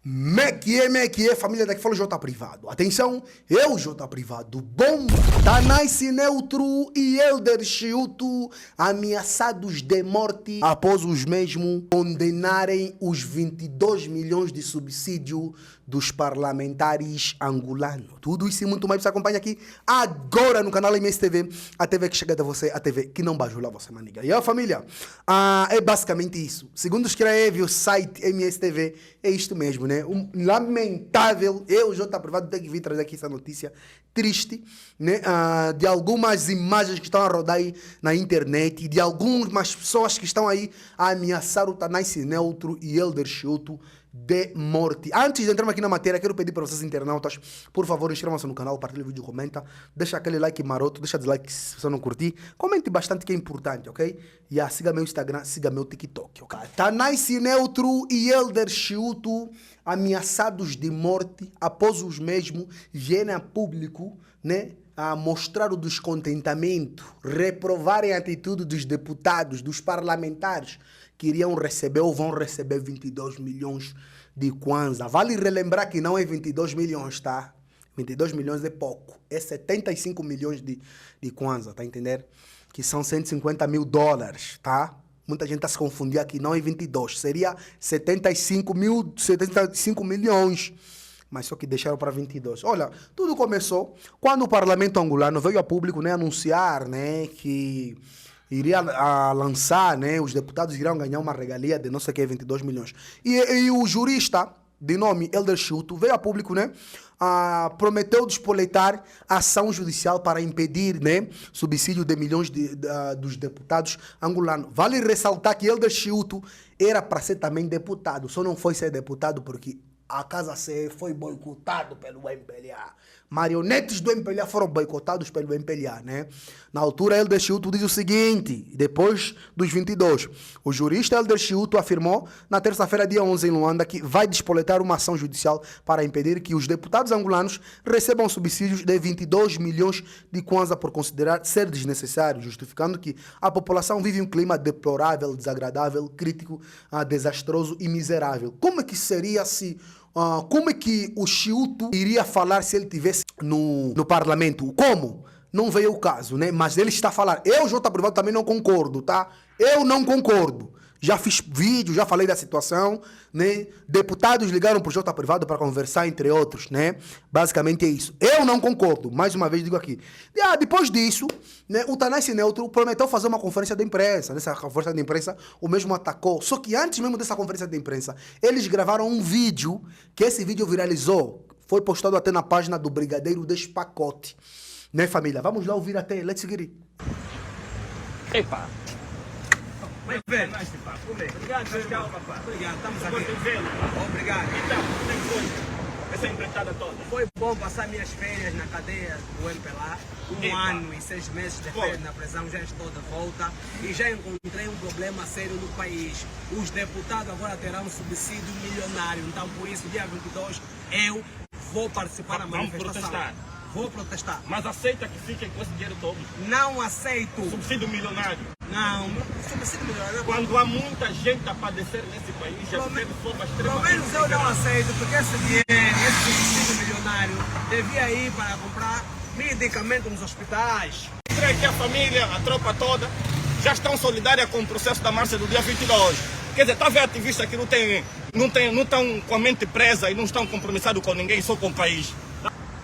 Me que é, família daqui fala J Privado. Atenção, eu J Privado, bomba, Tanais Neutro e Elder Chiuto ameaçados de morte após os mesmos condenarem os 22 milhões de subsídio dos parlamentares angolanos. Tudo isso e muito mais você acompanha aqui agora no canal MSTV, a TV que chega até você, a TV que não bajula você, maniga. E a família, é basicamente isso. Segundo escreve o site MSTV, é isto mesmo, né? Lamentável, eu, J Privado, tenho que vir trazer aqui essa notícia triste, né? De algumas imagens que estão a rodar aí na internet e de algumas pessoas que estão aí a ameaçar o Tanais Neutro e Elder Chiuto de morte. Antes de entrarmos aqui na matéria, quero pedir para vocês internautas, por favor, inscrevam-se no canal, partilhem o vídeo, comenta, deixa aquele like maroto, deixa dislike se você não curtir, comente bastante que é importante, ok? E siga meu Instagram, siga meu TikTok, ok? Tanais Neutro e Elder Chiuto ameaçados de morte após os mesmos virem a público, né? A mostrar o descontentamento, reprovarem a atitude dos deputados, dos parlamentares que iriam receber ou vão receber 22 milhões de kwanza. Vale relembrar que não é 22 milhões, tá? 22 milhões é pouco. É 75 milhões de kwanza, tá entendendo? Que são 150 mil dólares, tá? Muita gente está se confundindo aqui, não é 22. Seria 75 milhões. Mas só que deixaram para 22. Olha, tudo começou quando o parlamento angolano veio a público, né, anunciar, né, que iria lançar, né, os deputados iriam ganhar uma regalia de não sei o que, 22 milhões. E o jurista, de nome Elder Chiuto, veio a público, né, prometeu despoletar ação judicial para impedir, né, subsídio de milhões dos deputados angolanos. Vale ressaltar que Elder Chiuto era para ser também deputado, só não foi ser deputado porque a Casa C foi boicotado pelo MPLA. Marionetes do MPLA foram boicotados pelo MPLA, né? Na altura, Elder Chiuto diz o seguinte, depois dos 22, o jurista Elder Chiuto afirmou na terça-feira, dia 11, em Luanda, que vai despoletar uma ação judicial para impedir que os deputados angolanos recebam subsídios de 22 milhões de kwanza por considerar ser desnecessário, justificando que a população vive um clima deplorável, desagradável, crítico, desastroso e miserável. Como é que seria se... como é que o Chiuto iria falar se ele tivesse no parlamento? Como? Não veio o caso, né? Mas ele está a falar. Eu, J Privado, também não concordo, tá? Eu não concordo. Já fiz vídeo, já falei da situação, né? Deputados ligaram para o J Privado para conversar, entre outros, né? Basicamente é isso. Eu não concordo. Mais uma vez digo aqui. Depois disso, né, o Tanais Neutro prometeu fazer uma conferência de imprensa. Nessa conferência de imprensa, o mesmo atacou. Só que antes mesmo dessa conferência de imprensa, eles gravaram um vídeo, que esse vídeo viralizou. Foi postado até na página do Brigadeiro Despacote. Né, família? Vamos lá ouvir até. Let's get it. Epa! Obrigado, tchau, papai. Obrigado, estamos aqui. Obrigado. Então, como é que foi essa empreitada toda? Foi bom passar minhas férias na cadeia do MPLA. Um ano e 6 meses de férias na prisão, já estou de volta e já encontrei um problema sério no país. Os deputados agora terão um subsídio milionário, então por isso, dia 22, eu vou participar da manifestação. Protestar. Vou protestar. Mas aceita que fiquem com esse dinheiro todo? Não aceito. Subsídio milionário. Não, subsídio milionário. Quando há muita gente a padecer nesse país, já teve forma Pelo extremamente... menos eu não aceito, porque esse dinheiro, esse subsídio milionário, devia ir para comprar medicamento nos hospitais. Encontrei aqui a família, a tropa toda, já estão solidária com o processo da marcha do dia 22. Quer dizer, está a ver ativista que não estão com a mente presa e não estão compromissados com ninguém, só com o país.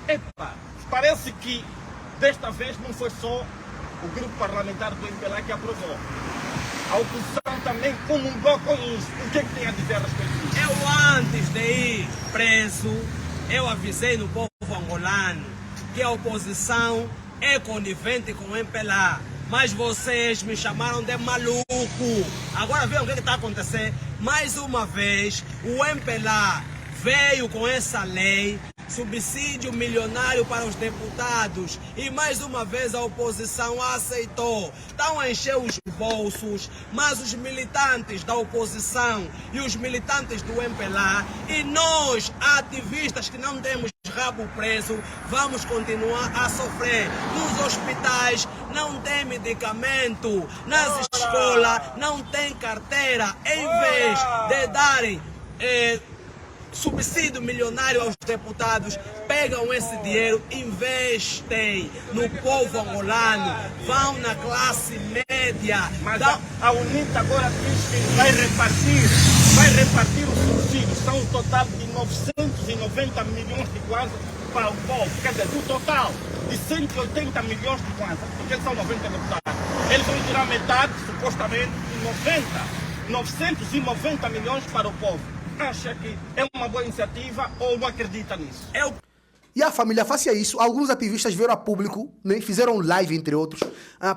Epa, parece que desta vez não foi só o grupo parlamentar do MPLA que aprovou. A oposição também comungou com isso. O que é que tem a dizer a respeito disso? Eu, antes de ir preso, eu avisei no povo angolano que a oposição é conivente com o MPLA. Mas vocês me chamaram de maluco. Agora vejam o que está acontecendo. Mais uma vez, o MPLA veio com essa lei, subsídio milionário para os deputados, e mais uma vez a oposição aceitou. Estão a encher os bolsos, mas os militantes da oposição e os militantes do MPLA e nós, ativistas que não temos rabo preso, vamos continuar a sofrer. Nos hospitais não tem medicamento, nas escolas não tem carteira. Em vez de darem subsídio milionário aos deputados, pegam esse dinheiro, investem no povo angolano, vão na classe média. Mas a UNITA agora diz que vai repartir os subsídios, são um total de 990 milhões de kwanza para o povo, quer dizer, do total de 180 milhões de kwanza, porque eles são 90 deputados, eles vão tirar metade, supostamente, de 990 milhões para o povo. Acha que é uma boa iniciativa ou não acredita nisso? E a família fazia isso. Alguns ativistas vieram a público, né, fizeram live, entre outros,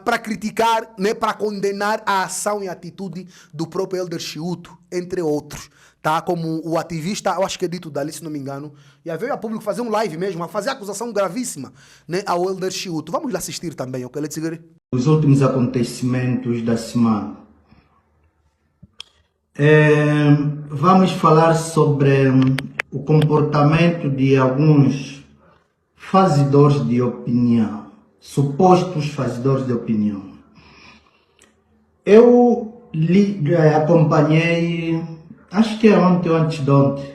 para criticar, né, para condenar a ação e a atitude do próprio Elder Chiuto, entre outros. Tá? Como o ativista, eu acho que é dito dali, se não me engano, e veio a público fazer um live mesmo, a fazer acusação gravíssima, né, ao Elder Chiuto. Vamos lá assistir também, ok, Let's Get It? Os últimos acontecimentos da semana. Vamos falar sobre o comportamento de alguns fazedores de opinião, supostos fazedores de opinião. Eu acompanhei, acho que é ontem ou antes de ontem,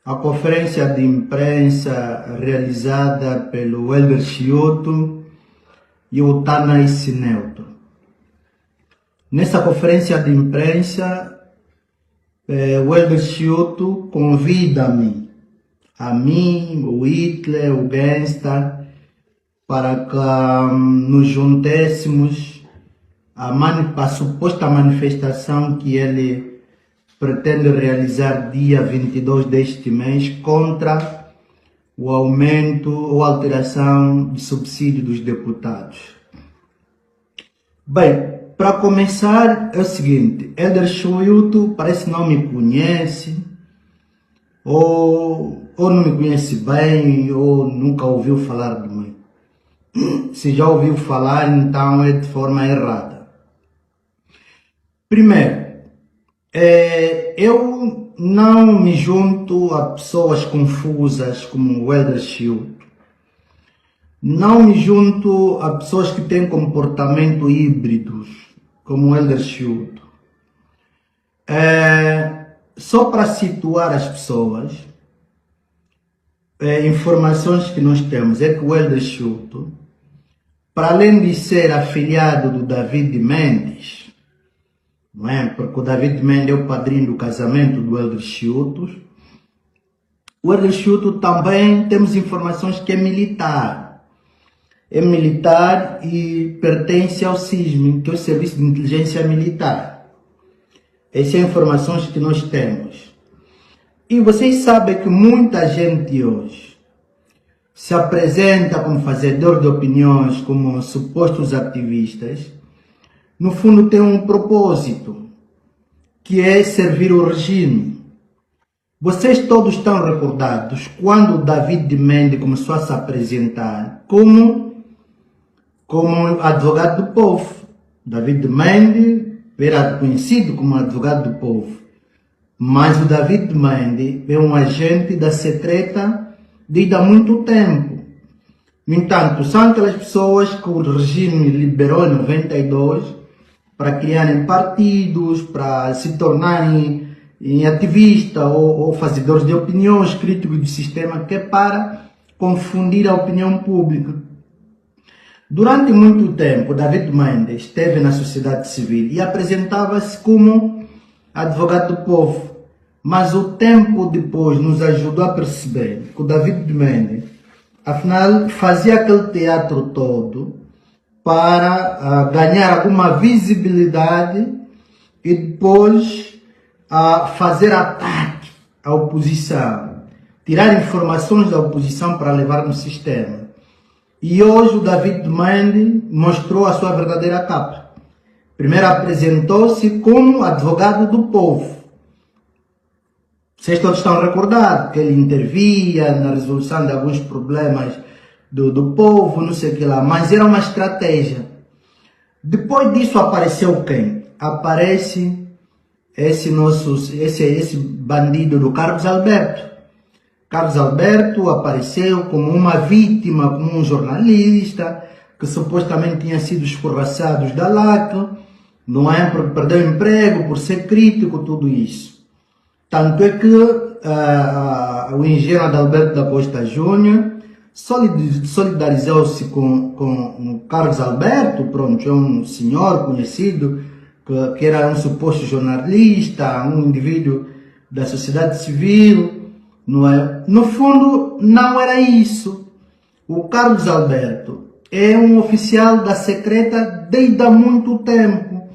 a conferência de imprensa realizada pelo Elder Chiuto e o Tanais Neutro. Nessa conferência de imprensa, o Elder Chiuto convida-me, a mim, o Hitler, o Gangsta, para que nos juntéssemos à suposta manifestação que ele pretende realizar dia 22 deste mês contra o aumento ou alteração de subsídio dos deputados. Bem, para começar, é o seguinte, Elder Chiuto parece que não me conhece, ou não me conhece bem, ou nunca ouviu falar de mim. Se já ouviu falar, então é de forma errada. Primeiro, eu não me junto a pessoas confusas como o Elder Chiuto. Não me junto a pessoas que têm comportamento híbridos, como o Elder Chiuto. Só para situar as pessoas, informações que nós temos é que o Elder Chiuto, para além de ser afiliado do David Mendes, não é? Porque o David Mendes é o padrinho do casamento do Elder Chiuto, o Elder Chiuto também temos informações que é militar. É militar e pertence ao SISM, que é o Serviço de Inteligência Militar. Essas são informações que nós temos. E vocês sabem que muita gente hoje se apresenta como fazedor de opiniões, como supostos ativistas. No fundo tem um propósito, que é servir o regime. Vocês todos estão recordados quando o David Mendes começou a se apresentar como advogado do povo. David Mendes era conhecido como advogado do povo, mas o David Mendes é um agente da secreta desde há muito tempo. No entanto, são aquelas pessoas que o regime liberou em 92 para criarem partidos, para se tornarem ativistas ou fazedores de opiniões, críticos do sistema, que é para confundir a opinião pública. Durante muito tempo, David Mendes esteve na sociedade civil e apresentava-se como advogado do povo. Mas o tempo depois nos ajudou a perceber que o David Mendes, afinal, fazia aquele teatro todo para ganhar alguma visibilidade e depois fazer ataque à oposição, tirar informações da oposição para levar no sistema. E hoje o David Mendes mostrou a sua verdadeira capa. Primeiro apresentou-se como advogado do povo. Vocês todos estão recordados que ele intervia na resolução de alguns problemas do povo, não sei o que lá, mas era uma estratégia. Depois disso apareceu quem? Aparece esse bandido do Carlos Alberto. Carlos Alberto apareceu como uma vítima, como um jornalista que supostamente tinha sido escorraçado da LAC, não é? Porque perdeu emprego, por ser crítico, tudo isso. Tanto é que o engenheiro Adalberto da Costa Júnior solidarizou-se com o Carlos Alberto, pronto, é um senhor conhecido, que era um suposto jornalista, um indivíduo da sociedade civil, não é? No fundo, não era isso. O Carlos Alberto é um oficial da secreta desde há muito tempo.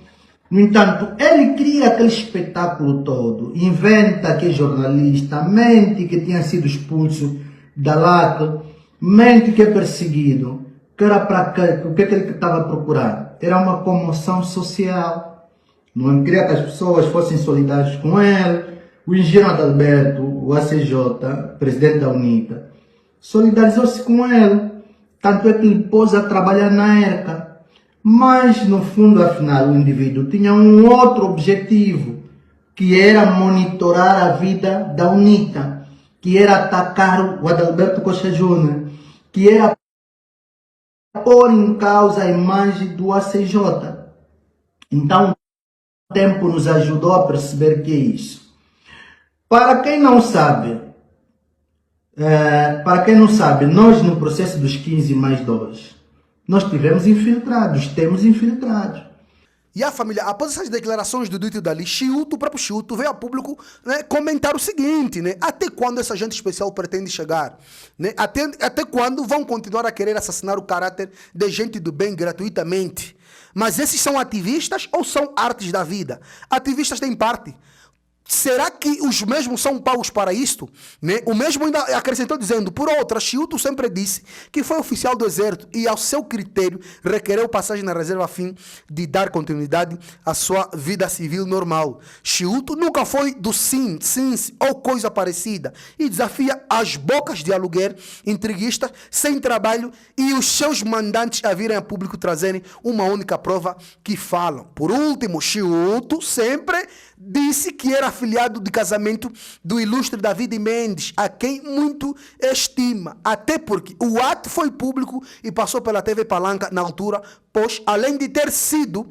No entanto, ele cria aquele espetáculo todo, inventa que é jornalista, mente que tinha sido expulso da LAC, mente que é perseguido, que era para quê? O que é que ele estava a procurar? Era uma comoção social. Não queria que as pessoas fossem solidárias com ele. O engenheiro Adalberto, o ACJ, presidente da UNITA, solidarizou-se com ele. Tanto é que ele pôs a trabalhar na ERCA. Mas, no fundo, afinal, o indivíduo tinha um outro objetivo, que era monitorar a vida da UNITA, que era atacar o Adalberto Costa Júnior, que era pôr em causa a imagem do ACJ. Então, o tempo nos ajudou a perceber que é isso. Para quem não sabe, nós no processo dos 15+2, nós tivemos infiltrados, temos infiltrados. E a família, após essas declarações do dito dali, o próprio Chiuto veio a público, né, comentar o seguinte, né, até quando esse agente especial pretende chegar? Né, até quando vão continuar a querer assassinar o caráter de gente do bem gratuitamente? Mas esses são ativistas ou são artes da vida? Ativistas têm parte. Será que os mesmos são paus para isto? Né? O mesmo ainda acrescentou dizendo, por outra, Chiuto sempre disse que foi oficial do exército e ao seu critério requereu passagem na reserva a fim de dar continuidade à sua vida civil normal. Chiuto nunca foi do sim ou coisa parecida e desafia as bocas de aluguer intriguistas sem trabalho e os seus mandantes a virem a público trazerem uma única prova que falam. Por último, Chiuto sempre disse que era afiliado de casamento do ilustre David Mendes, a quem muito estima, até porque o ato foi público e passou pela TV Palanca na altura, pois além de ter sido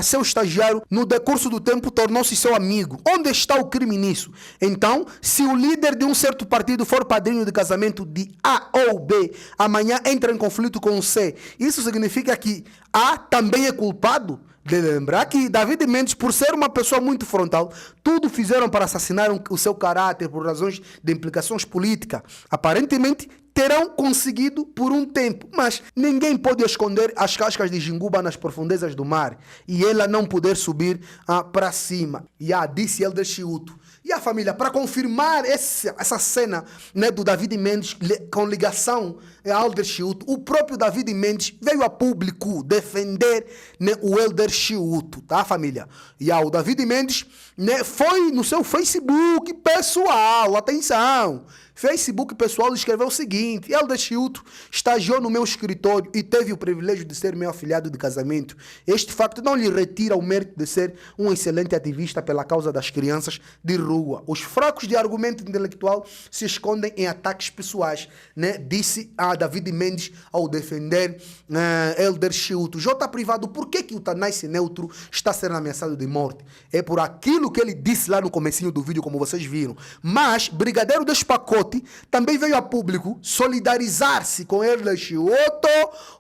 seu estagiário, no decurso do tempo tornou-se seu amigo. Onde está o crime nisso? Então, se o líder de um certo partido for padrinho de casamento de A ou B, amanhã entra em conflito com o C, isso significa que A também é culpado? De lembrar que David Mendes, por ser uma pessoa muito frontal, tudo fizeram para assassinar o seu caráter por razões de implicações políticas. Aparentemente, terão conseguido por um tempo, mas ninguém pode esconder as cascas de jinguba nas profundezas do mar e ela não poder subir para cima. Disse Elder Chiuto. E a família, para confirmar essa cena, né, do David Mendes com ligação ao Elder Chiuto, o próprio David Mendes veio a público defender, né, o Elder Chiuto, tá, família? E o David Mendes, né, foi no seu Facebook pessoal, atenção, Facebook pessoal, escreveu o seguinte: Elder Chiuto estagiou no meu escritório e teve o privilégio de ser meu afilhado de casamento. Este facto não lhe retira o mérito de ser um excelente ativista pela causa das crianças de rua. Os fracos de argumento intelectual se escondem em ataques pessoais, né? Disse a David Mendes ao defender Elder Chiuto. J Privado, por que o Tanais Neutro está sendo ameaçado de morte? É por aquilo que ele disse lá no comecinho do vídeo, como vocês viram. Mas Brigadeiro Despacote também veio a público solidarizar-se com Elder Chiuto,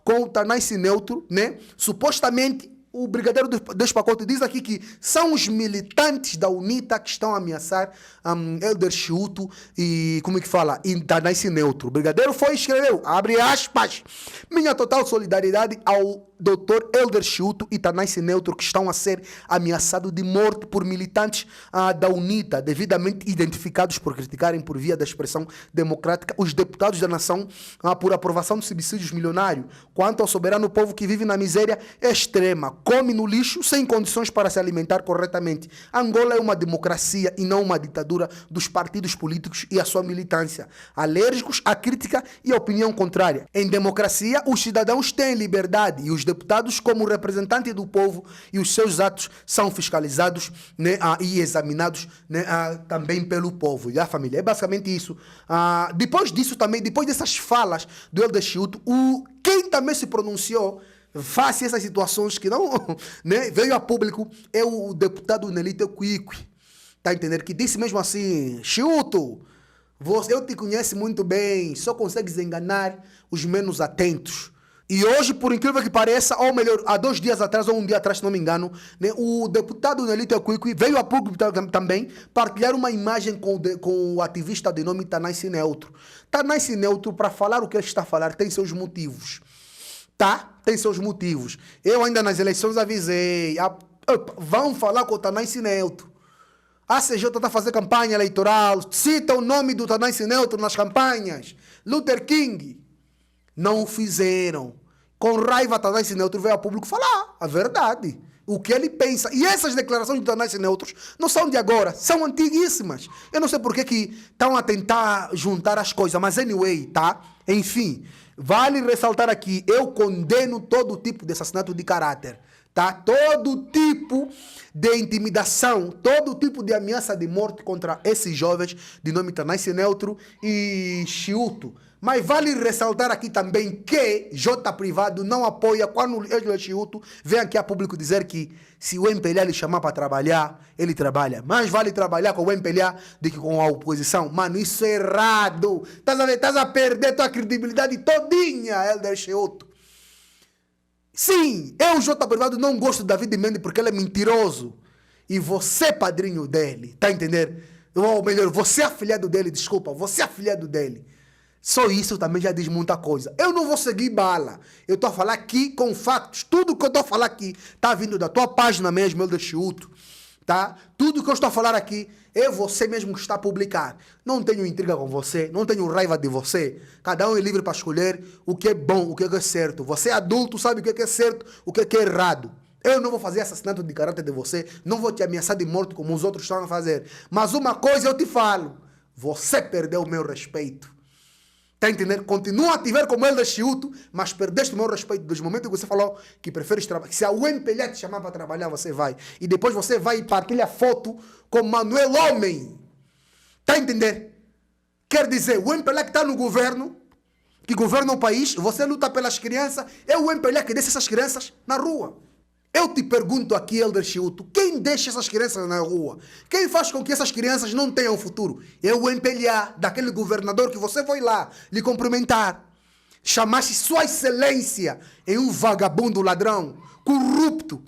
com o Tanais Neutro, né? Supostamente, o Brigadeiro Despacote diz aqui que são os militantes da UNITA que estão a ameaçar Elder Chiuto e, como é que fala, e Tanais Neutro. O Brigadeiro escreveu, abre aspas, minha total solidariedade ao Dr. Elder Chiuto e Tanais Neutro, que estão a ser ameaçados de morte por militantes da UNITA, devidamente identificados por criticarem por via da expressão democrática os deputados da nação por aprovação de subsídios milionários. Quanto ao soberano povo que vive na miséria extrema, come no lixo sem condições para se alimentar corretamente. Angola é uma democracia e não uma ditadura dos partidos políticos e a sua militância, alérgicos à crítica e à opinião contrária. Em democracia, os cidadãos têm liberdade e os deputados, como representante do povo, e os seus atos são fiscalizados, né, e examinados, né, também pelo povo. E a família, é basicamente isso. Depois disso também, depois dessas falas do Elder Chiuto, quem também se pronunciou face a essas situações que não, né, veio a público é o deputado Nelito Cuique. Tá entendendo? Que disse mesmo assim, Chiuto, eu te conheço muito bem, só consegues enganar os menos atentos. E hoje, por incrível que pareça, ou melhor, há 2 dias atrás, ou um dia atrás, se não me engano, né, o deputado Nelito Equiqui veio a público também partilhar uma imagem com o ativista de nome Tanais Neutro. Tanais Neutro, para falar o que ele está a falar, tem seus motivos. Tá? Tem seus motivos. Eu ainda nas eleições avisei, vão falar com o Tanais Neutro. A CJ está a fazer campanha eleitoral, cita o nome do Tanais Neutro nas campanhas. Luther King. Não o fizeram. Com raiva, Tanais Neutro veio ao público falar a verdade. O que ele pensa. E essas declarações de Tanais Neutros não são de agora, são antiguíssimas. Eu não sei por que estão a tentar juntar as coisas, mas anyway, tá? Enfim, vale ressaltar aqui, eu condeno todo tipo de assassinato de caráter. Tá? Todo tipo de intimidação, todo tipo de ameaça de morte contra esses jovens de nome Tanais Neutro e Chiuto. Mas vale ressaltar aqui também que J Privado não apoia quando ele, Chiuto, vem aqui a público dizer que se o MPLA lhe chamar para trabalhar, ele trabalha. Mas vale trabalhar com o MPLA do que com a oposição. Mano, isso é errado. Estás a perder tua credibilidade todinha, Elder Chiuto. Sim, eu, J Privado, não gosto do David Mendes porque ele é mentiroso. E você é padrinho dele, tá entendendo? Ou melhor, você é afilhado dele, desculpa, você é afilhado dele. Só isso também já diz muita coisa. Eu não vou seguir bala. Eu estou a falar aqui com fatos. Tudo que eu estou a falar aqui está vindo da tua página mesmo, Elder Chiuto. Tá? Tudo que eu estou a falar aqui é você mesmo que está a publicar. Não tenho intriga com você, não tenho raiva de você. Cada um é livre para escolher o que é bom, o que é certo. Você é adulto, sabe o que é certo, o que é errado. Eu não vou fazer assassinato de caráter de você, não vou te ameaçar de morte como os outros estão a fazer. Mas uma coisa eu te falo, você perdeu o meu respeito. Tá entendendo? Continua a te ver como Elder Chiuto, mas perdeste o meu respeito desde o momento que você falou que preferes trabalhar. Se a UMPLA te chamar para trabalhar, você vai. E depois você vai e partilha foto com Manuel Homem. Tá entendendo? Quer dizer, o MPLA que está no governo, que governa o país, você luta pelas crianças, é o MPLA que deixa essas crianças na rua. Eu te pergunto aqui, Elder Chiuto, quem deixa essas crianças na rua? Quem faz com que essas crianças não tenham futuro? É o MPLA, daquele governador que você foi lá lhe cumprimentar. Chamaste Sua Excelência em um vagabundo ladrão, corrupto.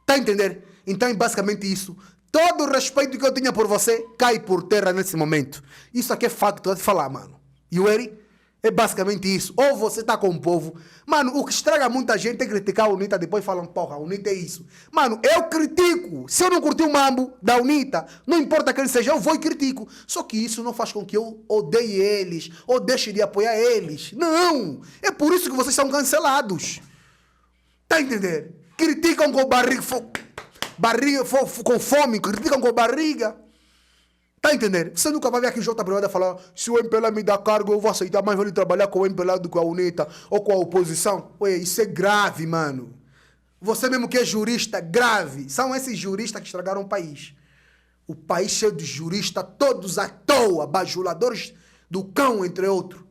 Tá entendendo? Então é basicamente isso. Todo o respeito que eu tinha por você cai por terra nesse momento. Isso aqui é fato que eu vou te falar, mano. You ready? É basicamente isso. Ou você tá com o povo. Mano, o que estraga muita gente é criticar a UNITA, depois falam, porra, a UNITA é isso. Mano, eu critico. Se eu não curti o mambo da UNITA, não importa quem seja, eu vou e critico. Só que isso não faz com que eu odeie eles, ou deixe de apoiar eles. Não! É por isso que vocês são cancelados. Tá entendendo? Criticam com barriga com fome, criticam com barriga. Tá entendendo? Você nunca vai ver aqui o J Privado falar, se o MPLA me dá cargo, eu vou aceitar, mais vale trabalhar com o MPLA do que a UNITA ou com a oposição. Ué, isso é grave, mano. Você mesmo que é jurista, grave. São esses juristas que estragaram o país. O país cheio de juristas, todos à toa, bajuladores do cão, entre outros.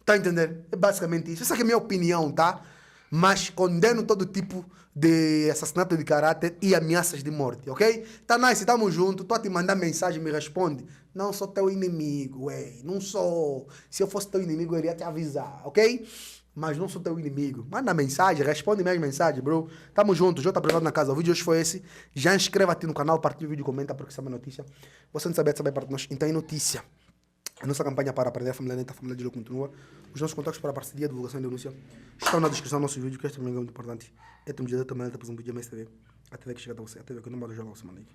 Tá entendendo? É basicamente isso. Essa aqui é a minha opinião, tá? Mas condeno todo tipo de assassinato de caráter e ameaças de morte, ok? Tá nice, tamo junto, tô a te mandar mensagem, me responde. Não sou teu inimigo, ué, não sou. Se eu fosse teu inimigo, eu iria te avisar, ok? Mas não sou teu inimigo. Manda mensagem, responde minhas mensagens, bro. Tamo junto, J Privado na casa. O vídeo hoje foi esse. Já inscreva-te no canal, partilha o vídeo, comenta, porque sabe a notícia. Você não sabe para nós, então é notícia. A nossa campanha para aprender a família neta, a família de Deus continua. Os nossos contatos para parceria, divulgação e denúncia estão na descrição do nosso vídeo, que este também é muito importante. É um dia também para um vídeo mais TV. A TV que chega até você, a TV que não vai jogar você, mano.